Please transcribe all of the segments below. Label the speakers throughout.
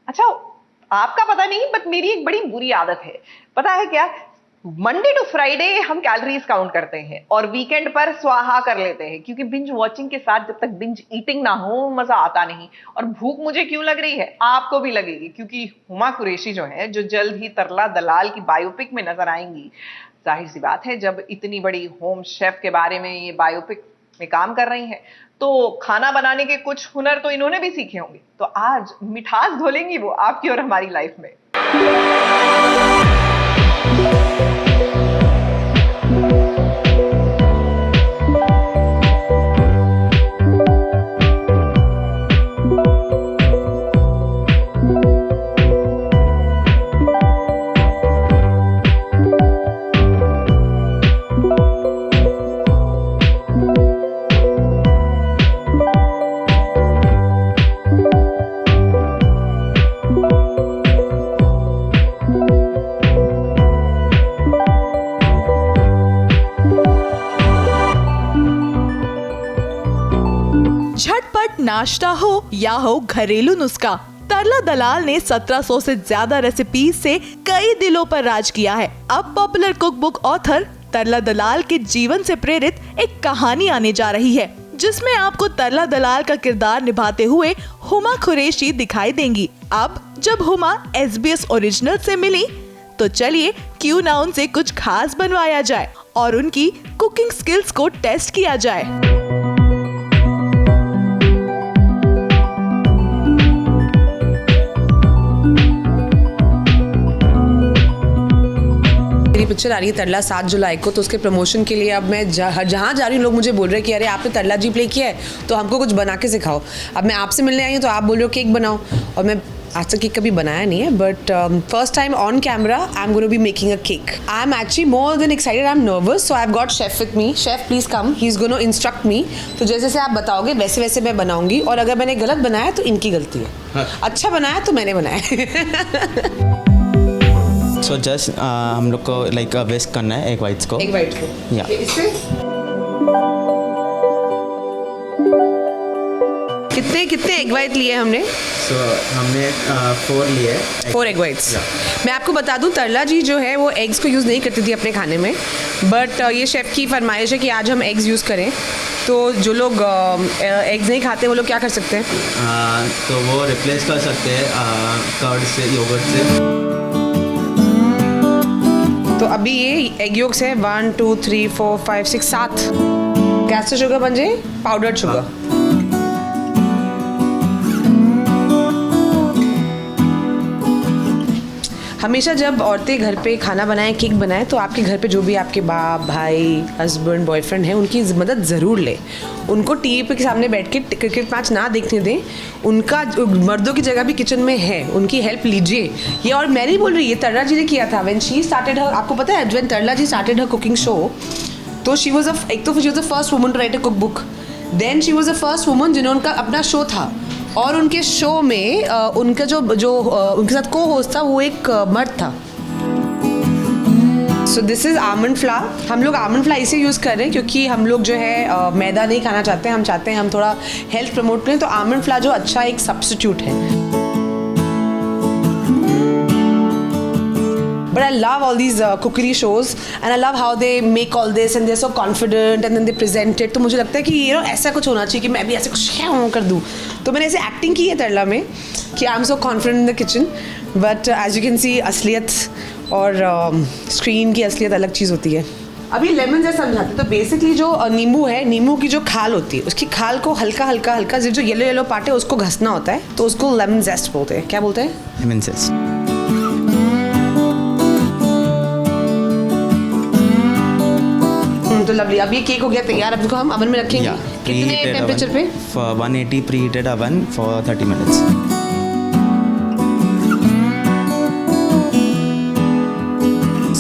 Speaker 1: अच्छा, आपका पता नहीं बट मेरी एक बड़ी बुरी आदत है, पता है क्या? मंडे टू फ्राइडे हम कैलोरीज काउंट करते हैं और वीकेंड पर स्वाहा कर लेते हैं, क्योंकि बिंज वॉचिंग के साथ जब तक बिंज ईटिंग ना हो मजा आता नहीं। और भूख मुझे क्यों लग रही है, आपको भी लगेगी, क्योंकि हुमा कुरैशी जो है, जो जल्द ही तरला दलाल की बायोपिक में नजर आएंगी। जाहिर सी बात है, जब इतनी बड़ी होम शेफ के बारे में ये बायोपिक में काम कर रही हैं, तो खाना बनाने के कुछ हुनर तो इन्होंने भी सीखे होंगे। तो आज मिठास घोलेंगी वो आपकी और हमारी लाइफ में।
Speaker 2: झटपट नाश्ता हो या हो घरेलू नुस्खा, तरला दलाल ने 1700 से ज्यादा रेसिपीज से कई दिलों पर राज किया है। अब पॉपुलर कुक बुक ऑथर तरला दलाल के जीवन से प्रेरित एक कहानी आने जा रही है, जिसमें आपको तरला दलाल का किरदार निभाते हुए हुमा कुरैशी दिखाई देंगी। अब जब हुमा SBS ओरिजिनल से मिली, तो चलिए क्यों ना उनसे कुछ खास बनवाया जाए और उनकी कुकिंग स्किल्स को टेस्ट किया जाए।
Speaker 3: पिक्चर आ रही है तरला 7 जुलाई को, तो उसके प्रमोशन के लिए अब मैं जहाँ जा रही हूँ, लोग मुझे बोल रहे हैं कि अरे आपने तरला जी प्ले किया है तो हमको कुछ बना के सिखाओ। अब मैं आपसे मिलने आई हूँ तो आप बोल रहे हो केक बनाओ, और मैं आज तक केक कभी बनाया नहीं है, but first time on camera I am going to be making a cake. I am actually more than excited, I am nervous, so I have got chef with me. Chef please come, he is going to instruct me. तो जैसे जैसे आप बताओगे वैसे वैसे मैं बनाऊंगी, और अगर मैंने गलत बनाया तो इनकी गलती है, अच्छा बनाया तो मैंने बनाया।
Speaker 4: सो जस्ट हम लोग को लाइक विस्क करना है एक वाइट्स को। या
Speaker 3: कितने एग वाइट लिए हमने?
Speaker 4: सो हमने 4 लिए
Speaker 3: 4 एग वाइट्स। मैं आपको बता दूं, तरला जी जो है वो एग्स को यूज़ नहीं करती थी अपने खाने में, बट ये शेफ़ की फरमाइश है कि आज हम एग्स यूज़ करें। तो जो लोग एग्स नहीं खाते वो लोग क्या कर सकते हैं?
Speaker 4: तो वो रिप्लेस कर सकते हैं कर्ड से, योगर्ट से।
Speaker 3: तो अभी ये एग योग्स है 1 2 3 4 5 6 7 कैस्टर शुगर बन जाए, पाउडर्ड शुगर। हमेशा जब औरतें घर पे खाना बनाएं, केक बनाएं, तो आपके घर पे जो भी आपके बाप, भाई, हस्बैंड, बॉयफ्रेंड है, उनकी मदद ज़रूर लें। उनको टीवी के सामने बैठ के क्रिकेट मैच ना देखने दें। उनका मर्दों की जगह भी किचन में है, उनकी हेल्प लीजिए। ये और मैं नहीं बोल रही, ये तरला जी ने किया था व्हेन शी स्टार्टेड हर। आपको पता है when Tarla ji started her cooking show, तो she was the first woman to write a cook book. Then she was the first woman जिन्होंने उनका अपना शो था, और उनके शो में उनका जो उनके साथ को होस्ट था वो एक मर्द था। So this is almond flower. हम लोग आमंड फ्लावर इसे यूज़ कर रहे हैं क्योंकि हम लोग जो है मैदा नहीं खाना चाहते हैं, हम चाहते हैं हम थोड़ा हेल्थ प्रमोट करें, तो आमंड फ्लावर जो अच्छा एक सब्स्टिट्यूट है। But I love all these cookery shows and I love how they make all this and they're so confident and then they present it. तो मुझे लगता है कि ऐसा कुछ होना चाहिए कि मैं भी ऐसे कुछ कर दूँ। तो मैंने ऐसे एक्टिंग की है तरला में कि I am so confident in the kitchen, but as you can see असलियत और स्क्रीन की असलियत अलग चीज़ होती है। अभी लेमन जैसा समझाते, तो बेसिकली जो नींबू है, नींबू की जो खाल होती है, उसकी खाल को हल्का हल्का जो येलो पार्ट है उसको घसना होता है, तो उसको लेमन जेस्ट बोलते हैं। क्या बोलते हैं?
Speaker 4: लेमन जेस्ट।
Speaker 3: तो लवली, अब ये केक हो गया तैयार। अब इसको हम ओवन में रखेंगे। कितने टेम्परेचर पे?
Speaker 4: 180 preheated oven for 30 minutes.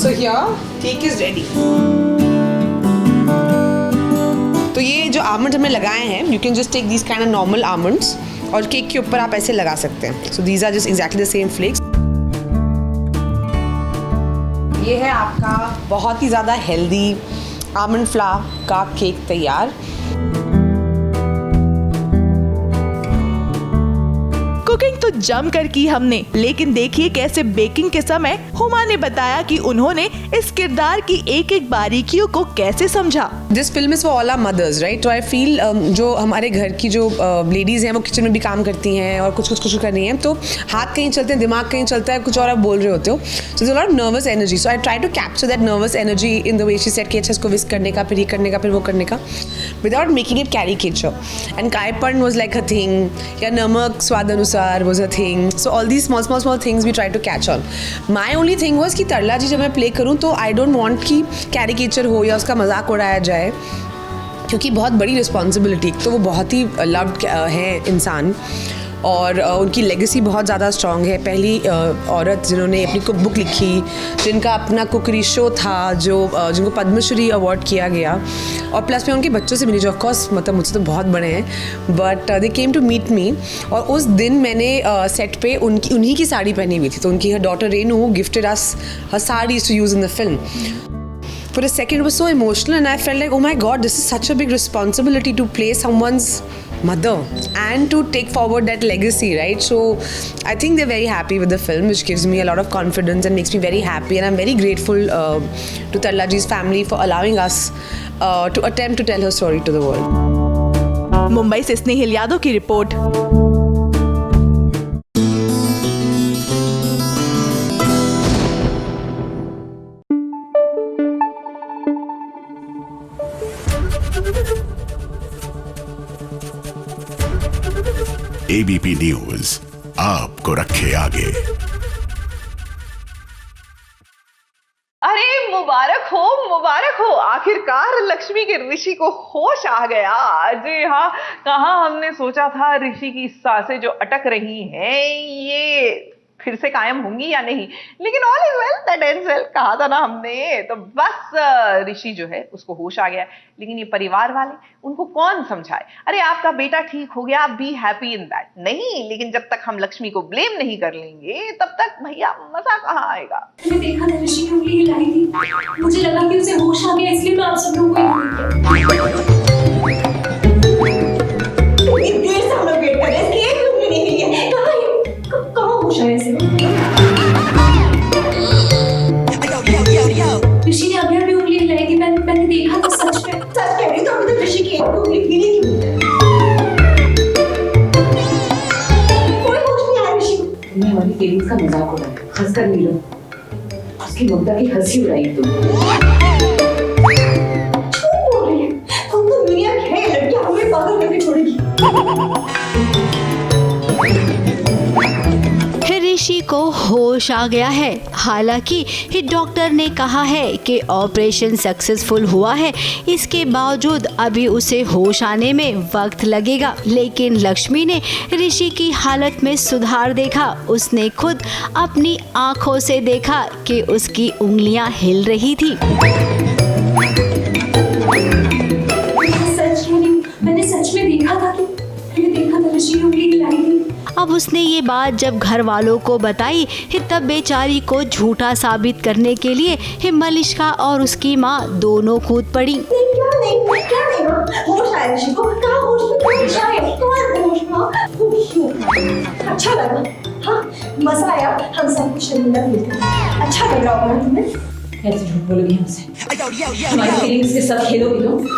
Speaker 3: So here cake is ready. तो ये जो आमंड हमने लगाए हैं, you can just take these kind of normal almonds और केक के ऊपर आप ऐसे लगा सकते हैं। So these are just exactly the same flakes. ये है आपका बहुत ही ज़्यादा हेल्दी आमंड फ्लावर का केक तैयार।
Speaker 2: कुकिंग तो जम कर की हमने, लेकिन देखिए कैसे बेकिंग के समय हुमा ने बताया कि उन्होंने इस किरदार की एक एक बारीकियों को कैसे समझा।
Speaker 3: This film is for all our mothers, right? तो आई फील जो हमारे घर की जो लेडीज हैं वो किचन में भी काम करती हैं और कुछ कर रही हैं, तो हाथ कहीं चलते हैं, दिमाग कहीं चलता है, कुछ और आप बोल रहे होते हो, so there lot of nervous energy. So I try to capture that nervous energy in the way she said कि अच्छा इसको विस्क करने का, फिर ये करने का, फिर वो करने का, without making it caricature. And कायपन वाज लाइक अ थिंग, या नमक स्वाद अनुसार was a thing. So all these small things we try to catch on. My only thing was कि तरला जी जब मैं प्ले करूँ तो आई डोंट वांट कि कैरिकेचर हो या उसका मजाक उड़ाया जाए, क्योंकि बहुत बड़ी रिस्पॉन्सिबिलिटी। तो वो बहुत ही लव्ड है इंसान और उनकी लेगेसी बहुत ज़्यादा स्ट्रॉन्ग है। पहली औरत जिन्होंने अपनी कुक बुक लिखी, जिनका अपना कुकरी शो था, जिनको पद्मश्री अवार्ड किया गया, और प्लस में उनके बच्चों से मिली, जो ऑफकोर्स मतलब मुझसे तो बहुत बड़े हैं, but they came to meet me. और उस दिन मैंने सेट पे उन्हीं की साड़ी पहनी हुई थी, तो उनकी her daughter Renu gifted us her saris to use in the film. For a second, it was so emotional, and I felt like, oh my God, this is such a big responsibility to play someone's mother and to take forward that legacy, right? So I think they're very happy with the film, which gives me a lot of confidence and makes me very happy. And I'm very grateful to Tarla ji's family for allowing us to attempt to tell her story to the world.
Speaker 2: Mumbai से स्नेहिल यादव की report.
Speaker 5: ABP news आपको रखे आगे।
Speaker 1: अरे मुबारक हो, आखिरकार लक्ष्मी के ऋषि को होश आ गया। जी हाँ, कहाँ हमने सोचा था ऋषि की सांसें जो अटक रही हैं ये फिर से कायम होंगी या नहीं, लेकिन all is well that ends well कहा था ना हमने। तो बस ऋषि जो है उसको होश आ गया, लेकिन ये परिवार वाले उनको कौन समझाए। अरे आपका बेटा ठीक हो गया, बी हैप्पी इन दैट। नहीं, लेकिन जब तक हम लक्ष्मी को ब्लेम नहीं कर लेंगे तब तक भैया मजा कहाँ आएगा।
Speaker 6: मैंने देखा था ऋषि की उंगली हिलाई थी, मुझे लगा कि उसे होश आ गया, इसलिए मैं आप सब लोगों को
Speaker 7: इतनी देर से हम लोग वेट कर रहे हैं, इसकी एक भी उंगली नहीं हिली है। कहाँ होश आया इसे?
Speaker 6: ऋषि ने अभी उंगली हिलाई थी, मैंने देखा था। सच
Speaker 7: कह रही तो अभी तक ऋषि की एक भी उंगली हिली क्यों नहीं? कोई होश नहीं आया ऋषि को।
Speaker 8: तुमने हमारी फीलिंग्स का मजाक उड़ाया, हंसकर नहीं लो। उसकी ममता की हंसी उड़ाई तुम।
Speaker 7: झूठ बोल रही है। हम तो दुनिया की है, ये लड़कियां हमें पागल करके छोड़ेगी।
Speaker 9: ऋषि को होश आ गया है। हालांकि डॉक्टर ने कहा है कि ऑपरेशन सक्सेसफुल हुआ है, इसके बावजूद अभी उसे होश आने में वक्त लगेगा। लेकिन लक्ष्मी ने ऋषि की हालत में सुधार देखा। उसने खुद अपनी आंखों से देखा कि उसकी उंगलियां हिल रही थी।
Speaker 6: मैंने सच में देखा था ऋषि की उंगली हिलाई थी।
Speaker 9: अब उसने ये बात जब घर वालों को बताई, तब बेचारी को झूठा साबित करने के लिए मलिष्का और उसकी माँ दोनों कूद पड़ी।
Speaker 7: नहीं होश आया ऋषि को। कहाँ होश आया? तुम्हारे होश में अच्छा लगा। हाँ, मजा आया। हम सब कुछ शर्मिंदा फील कर। अच्छा लग रहा होगा तुम्हें?
Speaker 8: ऐसे झूठ बोलोगी हमसे? हमारी फीलिंग्स के साथ खेलोगी तुम?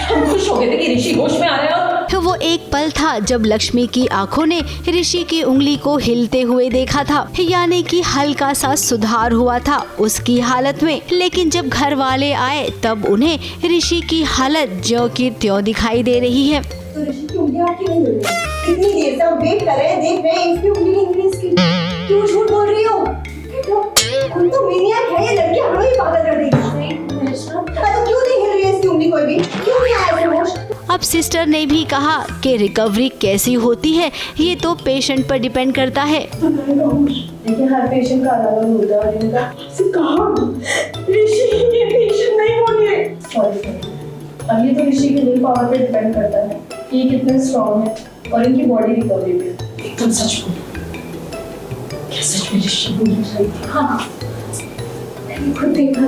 Speaker 8: हम खुश हो गए थे कि ऋषि होश में आ रहा है।
Speaker 9: वो एक पल था जब लक्ष्मी की आंखों ने ऋषि की उंगली को हिलते हुए देखा था, यानी कि हल्का सा सुधार हुआ था उसकी हालत में। लेकिन जब घर वाले आए तब उन्हें ऋषि की हालत ज्यों की त्यों दिखाई दे रही है।
Speaker 7: तो ऋषि की उंगली आपकी नहीं मिल रही। इतनी देर से हम वेट कर रहे हैं, देख रहे हैं, इसकी उंगली नहीं मिली। इसकी क्यों झूठ बोल रही हो? हम तो मीनियत है, ये लड़की हमें ही पागल कर देगी। तो क्यों नहीं हिल रही है इसकी उंगली? कोई भी क्यों नहीं आया होश?
Speaker 9: अब सिस्टर ने भी कहा कि रिकवरी कैसी होती है ये तो पेशेंट पर डिपेंड करता है।
Speaker 6: लेकिन हर पेशेंट का अलग होता है।
Speaker 7: ऋषि ये पेशेंट नहीं बोलिए।
Speaker 6: सॉरी, अब ये तो ऋषि के विल पावर पे डिपेंड करता है कि ये कितने स्ट्रॉन्ग है और इनकी बॉडी रिकवरी पे।
Speaker 8: एकदम सच बोलो, क्या सच में ऋषि बोल रही थी?
Speaker 6: हाँ, मैंने खुद देखा।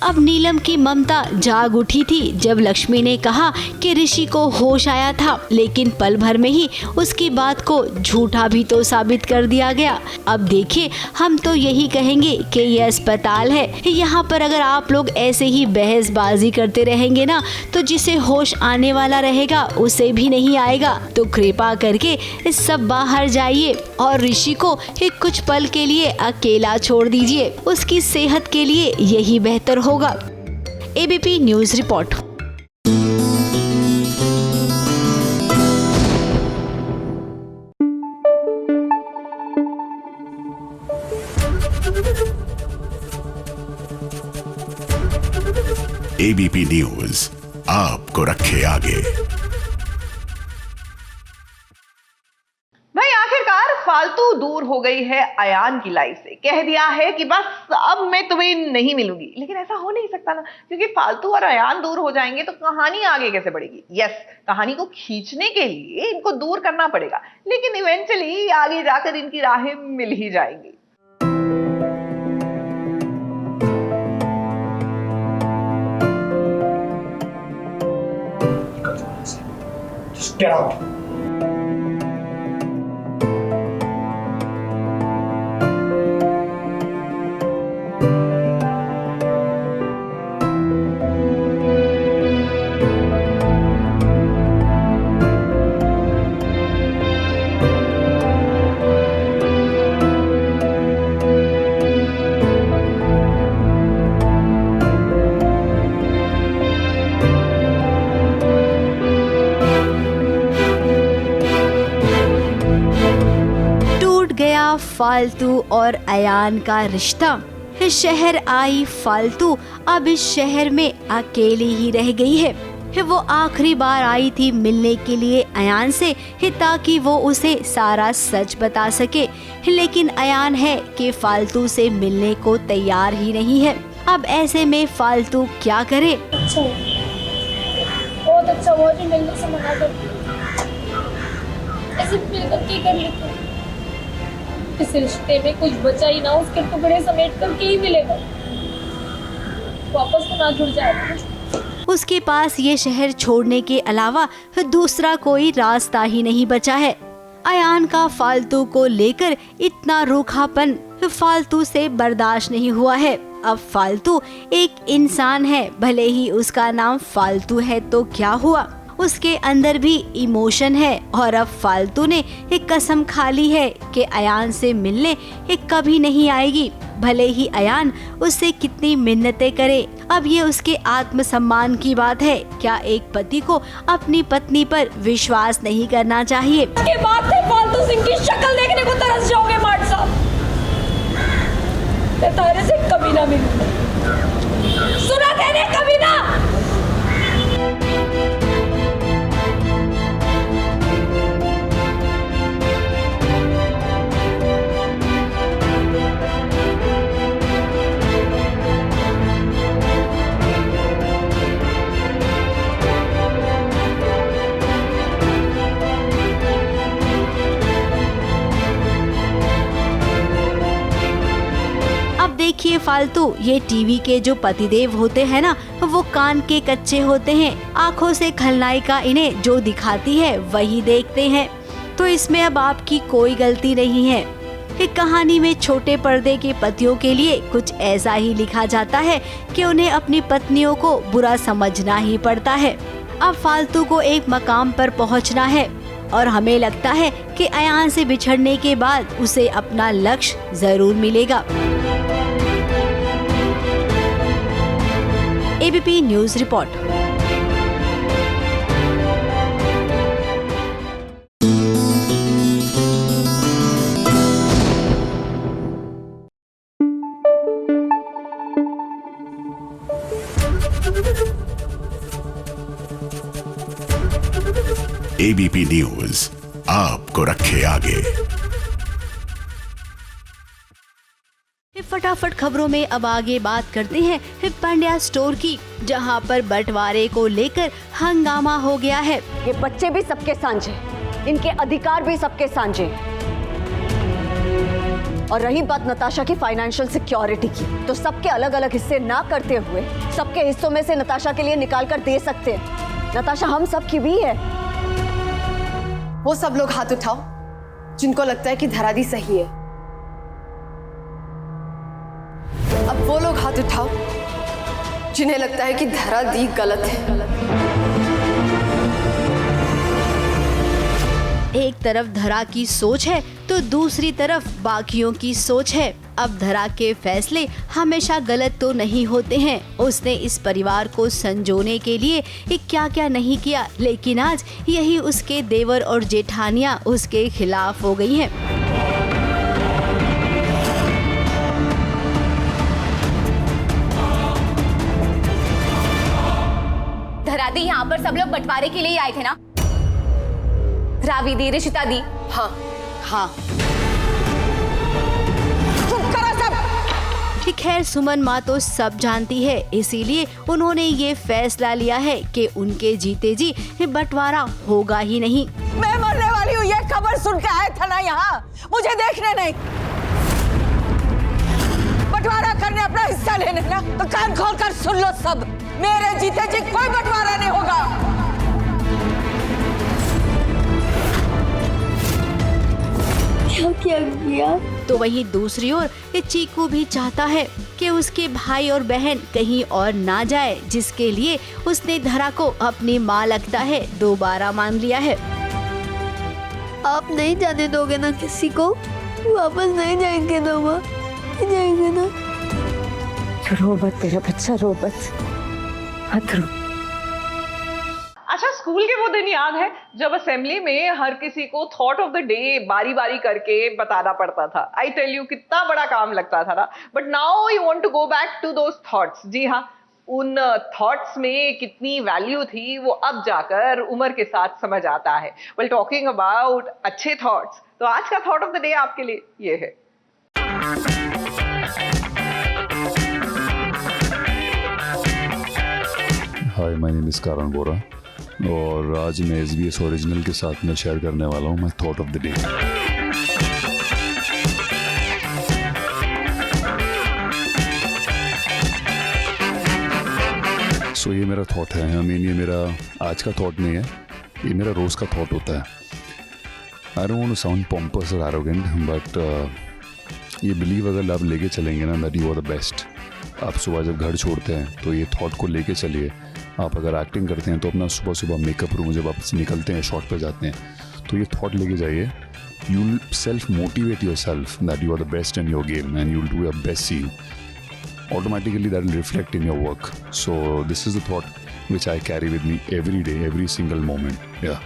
Speaker 9: अब नीलम की ममता जाग उठी थी जब लक्ष्मी ने कहा कि ऋषि को होश आया था, लेकिन पल भर में ही उसकी बात को झूठा भी तो साबित कर दिया गया। अब देखिए, हम तो यही कहेंगे कि ये अस्पताल है, यहाँ पर अगर आप लोग ऐसे ही बहसबाजी करते रहेंगे ना तो जिसे होश आने वाला रहेगा उसे भी नहीं आएगा। तो कृपा करके इस सब बाहर जाइए और ऋषि को एक कुछ पल के लिए अकेला छोड़ दीजिए, उसकी सेहत के लिए यही बेहतर होगा। ABP news report.
Speaker 5: ABP news आपको रखे आगे।
Speaker 1: भाई आखिरकार फालतू दूर हो गई है अयान की लाइफ से। कह दिया है कि बस अब मैं तुम्हें नहीं मिलूंगी, लेकिन ऐसा हो नहीं सकता ना, क्योंकि फालतू और अयान दूर हो जाएंगे तो कहानी आगे कैसे बढ़ेगी। यस, कहानी को खींचने के लिए इनको दूर करना पड़ेगा, लेकिन इवेंचुअली आगे जाकर इनकी राहें मिल ही जाएंगी।
Speaker 10: Get out.
Speaker 9: फालतू और अयान का रिश्ता। शहर आई फालतू, अब इस शहर में अकेली ही रह गई है। वो आखिरी बार आई थी मिलने के लिए अयान से, ताकि वो उसे सारा सच बता सके, लेकिन अयान है कि फालतू से मिलने को तैयार ही नहीं है। अब ऐसे में फालतू क्या करे।
Speaker 6: अच्छा, बहुत अच्छा हुआ जो मिलने से मना करती, ऐसे मिलकर क्या कर लेते। इस रिश्ते में कुछ बचा ही ना, उसके टुकड़े समेट कर के ही मिलेगा, वापस तो ना जुड़ जाएगा।
Speaker 9: उसके पास ये शहर छोड़ने के अलावा दूसरा कोई रास्ता ही नहीं बचा है। अयान का फालतू को लेकर इतना रूखापन फालतू से बर्दाश्त नहीं हुआ है। अब फालतू एक इंसान है, भले ही उसका नाम फालतू है तो क्या हुआ, उसके अंदर भी इमोशन है। और अब फालतू ने एक कसम खा ली है कि अयान से मिलने एक कभी नहीं आएगी, भले ही अयान उससे कितनी मिन्नतें करे। अब ये उसके आत्मसम्मान की बात है। क्या एक पति को अपनी पत्नी पर विश्वास नहीं करना चाहिए?
Speaker 6: के बाद से फालतू सिंह की शक्ल देखने को तरस जाओगे मार्ट साहब। मैं तारे से कभी ना मिलूंगा, सुना तेने, कभी ना।
Speaker 9: देखिए फालतू, ये टीवी के जो पतिदेव होते हैं ना, वो कान के कच्चे होते हैं। आंखों से खलनायिका इन्हें जो दिखाती है वही देखते हैं। तो इसमें अब आपकी कोई गलती नहीं है। एक कहानी में छोटे पर्दे के पतियों के लिए कुछ ऐसा ही लिखा जाता है कि उन्हें अपनी पत्नियों को बुरा समझना ही पड़ता है। अब फालतू को एक मकाम पर पहुंचना है और हमें लगता है कि अयान से बिछड़ने के बाद उसे अपना लक्ष्य जरूर मिलेगा। ABP news report.
Speaker 5: ABP news आपको रखे आगे।
Speaker 9: फटाफट खबरों में अब आगे बात करते हैं पांड्या स्टोर की, जहां पर बंटवारे को लेकर हंगामा हो गया है।
Speaker 7: ये बच्चे भी सबके सांझे, इनके अधिकार भी सबके सांझे। और रही बात नताशा की फाइनेंशियल सिक्योरिटी की, तो सबके अलग अलग हिस्से ना करते हुए सबके हिस्सों में से नताशा के लिए निकाल कर दे सकते हैं। नताशा हम सब की भी है।
Speaker 3: वो सब लोग हाथ उठाओ जिनको लगता है कि धरादी सही है। अब वो लोग हाथ उठाओ जिन्हें लगता है कि धरादी गलत है।
Speaker 9: एक तरफ धरा की सोच है तो दूसरी तरफ बाकियों की सोच है। अब धरा के फैसले हमेशा गलत तो नहीं होते हैं। उसने इस परिवार को संजोने के लिए क्या क्या नहीं किया, लेकिन आज यही उसके देवर और जेठानियां उसके खिलाफ हो गई हैं।
Speaker 11: धरादी, यहाँ पर सब लोग बंटवारे के लिए आए थे ना? रावी दी, रिशिता दी।
Speaker 3: हाँ हाँ।
Speaker 9: खैर सुमन माँ तो सब जानती है, इसीलिए उन्होंने ये फैसला लिया है कि उनके जीते जी बंटवारा होगा ही नहीं।
Speaker 7: मैं मरने वाली हूँ, ये खबर सुन के आया था ना यहाँ, मुझे देखने नहीं। बंटवारा करने अपना हिस्सा लेने ना, तो कान खोल कर सुन लो सब, मेरे जीते जी कोई बंटवारा नहीं होगा।
Speaker 9: क्या किया? तो वहीं दूसरी ओर चीकू भी चाहता है कि उसके भाई और बहन कहीं और ना जाए, जिसके लिए उसने धरा को अपनी माँ लगता है दोबारा मान लिया है।
Speaker 12: आप नहीं जाने दोगे ना किसी को? वापस नहीं जाएंगे ना माँ? जाएंगे ना?
Speaker 7: रो मत मेरा बच्चा, रो मत, मत रो।
Speaker 1: अच्छा, स्कूल के वो दिन याद है जब असेंबली में हर किसी को थॉट ऑफ द डे बारी बारी करके बताना पड़ता था। आई टेल यू, कितना बड़ा काम लगता था ना। But now you want to go back to those thoughts. जी हाँ, उन थॉट्स में कितनी वैल्यू थी वो अब जाकर उम्र के साथ समझ आता है। वेल, टॉकिंग अबाउट अच्छे थॉट्स, तो आज का थॉट ऑफ द डे आपके लिए ये है।
Speaker 13: हाय, माय नेम इज करण बोरा और आज मैं SBS ओरिजिनल के साथ में शेयर करने वाला हूँ my thought of the day. So ये मेरा थॉट है। आई मीन, ये मेरा आज का थॉट नहीं है, ये मेरा रोज़ का थॉट होता है। I don't want to sound pompous और एरोगेंट, बट ये बिलीव अगर आप लेके चलेंगे ना that you are the best. आप सुबह जब घर छोड़ते हैं तो ये थॉट को लेके चलिए। आप अगर एक्टिंग करते हैं तो अपना सुबह सुबह मेकअप रूम जब आप निकलते हैं, शॉट पे जाते हैं, तो ये थॉट लेके जाइए। You will self motivate yourself that you are the best in your game and you will do your best scene. Automatically that will reflect in your work. So this is the thought which I carry with me every day, every single moment. Yeah.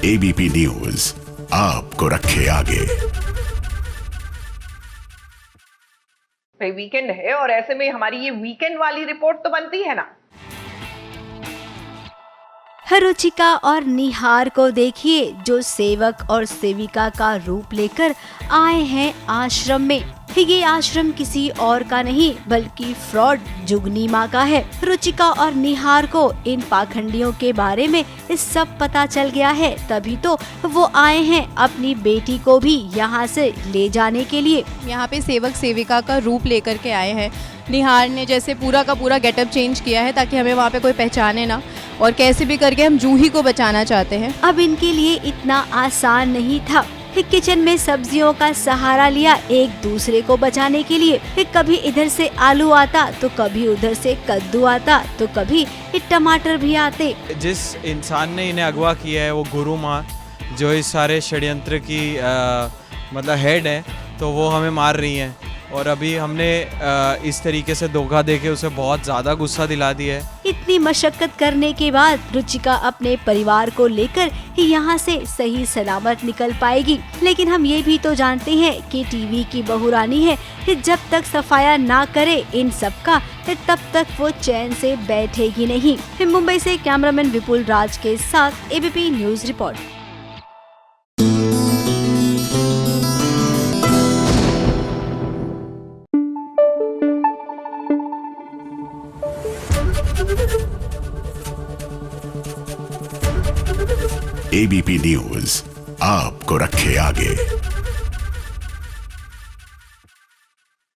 Speaker 5: ABP news आपको रखे आगे।
Speaker 1: भाई weekend है और ऐसे में हमारी ये वीकेंड वाली रिपोर्ट तो बनती है ना।
Speaker 9: रुचिका और निहार को देखिए, जो सेवक और सेविका का रूप लेकर आए हैं आश्रम में। ये आश्रम किसी और का नहीं बल्कि फ्रॉड जुगनी माँ का है। रुचिका और निहार को इन पाखंडियों के बारे में सब पता चल गया है, तभी तो वो आए हैं अपनी बेटी को भी यहाँ से ले जाने के लिए।
Speaker 14: यहाँ पे सेवक सेविका का रूप लेकर के आए हैं। निहार ने जैसे पूरा का पूरा गेटअप चेंज किया है ताकि हमें वहाँ पे कोई पहचाने ना, और कैसे भी करके हम जूही को बचाना चाहते हैं।
Speaker 9: अब इनके लिए इतना आसान नहीं था। किचन में सब्जियों का सहारा लिया एक दूसरे को बचाने के लिए। कभी इधर से आलू आता तो कभी उधर से कद्दू आता तो कभी टमाटर भी आते।
Speaker 15: जिस इंसान ने इन्हें अगवा किया है वो गुरु माँ, जो इस सारे षड्यंत्र की मतलब हेड है, तो वो हमें मार रही हैं। और अभी हमने इस तरीके से धोखा देके उसे बहुत ज़्यादा गुस्सा दिला दिया है।
Speaker 9: इतनी मशक्कत करने के बाद रुचिका अपने परिवार को लेकर यहाँ से सही सलामत निकल पाएगी। लेकिन हम ये भी तो जानते हैं कि टीवी की बहुरानी है, जब तक सफाया ना करे इन सब का तब तक वो चैन से बैठेगी नहीं। मुंबई से कैमरामैन विपुल राज के साथ ABP news report.
Speaker 5: ABP news आपको रखे आगे।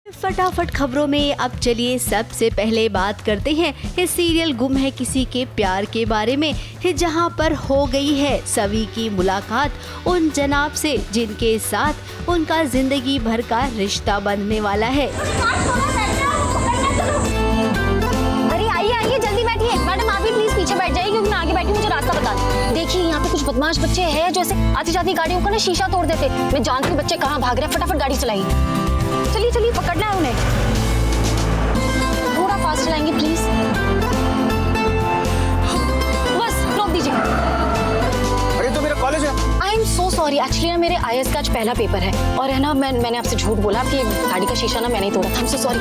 Speaker 9: फटाफट खबरों में अब चलिए सबसे पहले बात करते हैं इस सीरियल गुम है किसी के प्यार के बारे में, जहां पर हो गई है सवी की मुलाकात उन जनाब से जिनके साथ उनका जिंदगी भर का रिश्ता बनने वाला है।
Speaker 11: अरे आइए जल्दी बैठिए। मैडम आप भी प्लीज पीछे बैठ जाइए क्योंकि मैं आगे बैठी मुझे रास्ता बता दें। देखिए यहाँ पे कुछ बदमाश बच्चे हैं जो ऐसे आती जाती गाड़ियों का ना शीशा तोड़ देते। मैं जानती हूँ बच्चे कहाँ भाग रहे हैं, फटाफट गाड़ी चलाइए। चलिए पकड़ना है उन्हें, थोड़ा फास्ट चलाएंगे प्लीज। बस रोक दीजिए।
Speaker 10: अरे तो मेरा कॉलेज है।
Speaker 11: आई एम सो सॉरी, एक्चुअली ना मेरे IAS का आज पहला पेपर है और है ना मैंने आपसे झूठ बोला, आपकी गाड़ी का शीशा ना मैंने ही तोड़ा था। आई एम सो सॉरी।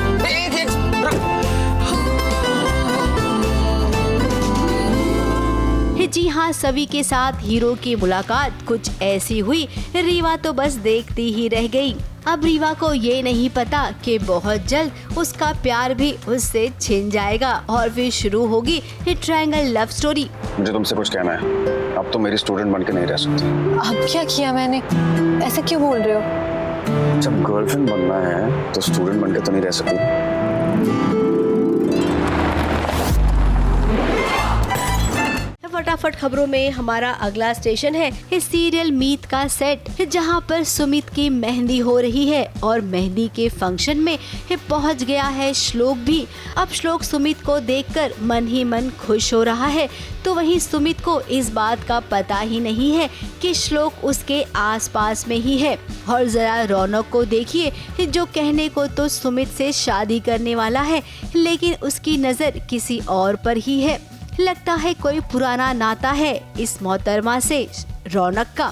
Speaker 9: जी हाँ, सवी के साथ हीरो की मुलाकात कुछ ऐसी हुई, रीवा तो बस देखती ही रह गई। अब रीवा को ये नहीं पता कि बहुत जल्द उसका प्यार भी उससे छिन जाएगा और फिर शुरू होगी ये ट्रायंगल लव स्टोरी।
Speaker 16: मुझे तुमसे कुछ कहना है, अब तो मेरी स्टूडेंट बन के नहीं रह सकती।
Speaker 11: अब क्या किया मैंने, ऐसे क्यों बोल रहे हो?
Speaker 16: जब गर्लफ्रेंड बनना है तो स्टूडेंट बन के तो नहीं रह सकती।
Speaker 9: फटाफट खबरों में हमारा अगला स्टेशन है इस सीरियल मीत का सेट, जहां पर सुमित की मेहंदी हो रही है और मेहंदी के फंक्शन में पहुंच गया है श्लोक भी। अब श्लोक सुमित को देखकर मन ही मन खुश हो रहा है, तो वहीं सुमित को इस बात का पता ही नहीं है कि श्लोक उसके आसपास में ही है। और जरा रौनक को देखिए, जो कहने को तो सुमित से शादी करने वाला है लेकिन उसकी नजर किसी और पर ही है। लगता है कोई पुराना नाता है इस मोहतरमा से रौनक का।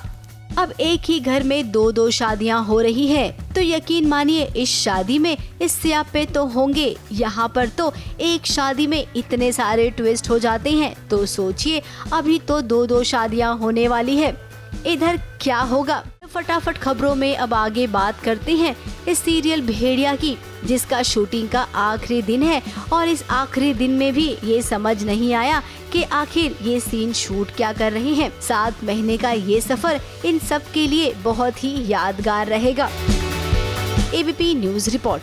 Speaker 9: अब एक ही घर में दो शादियां हो रही हैं, तो यकीन मानिए इस शादी में इस स्यापे तो होंगे। यहाँ पर तो एक शादी में इतने सारे ट्विस्ट हो जाते हैं, तो सोचिए अभी तो दो शादियां होने वाली है, इधर क्या होगा। फटाफट खबरों में अब आगे बात करते हैं इस सीरियल भेड़िया की, जिसका शूटिंग का आखिरी दिन है और इस आखिरी दिन में भी ये समझ नहीं आया कि आखिर ये सीन शूट क्या कर रहे हैं। 7 महीने का ये सफर इन सब के लिए बहुत ही यादगार रहेगा। ABP news report.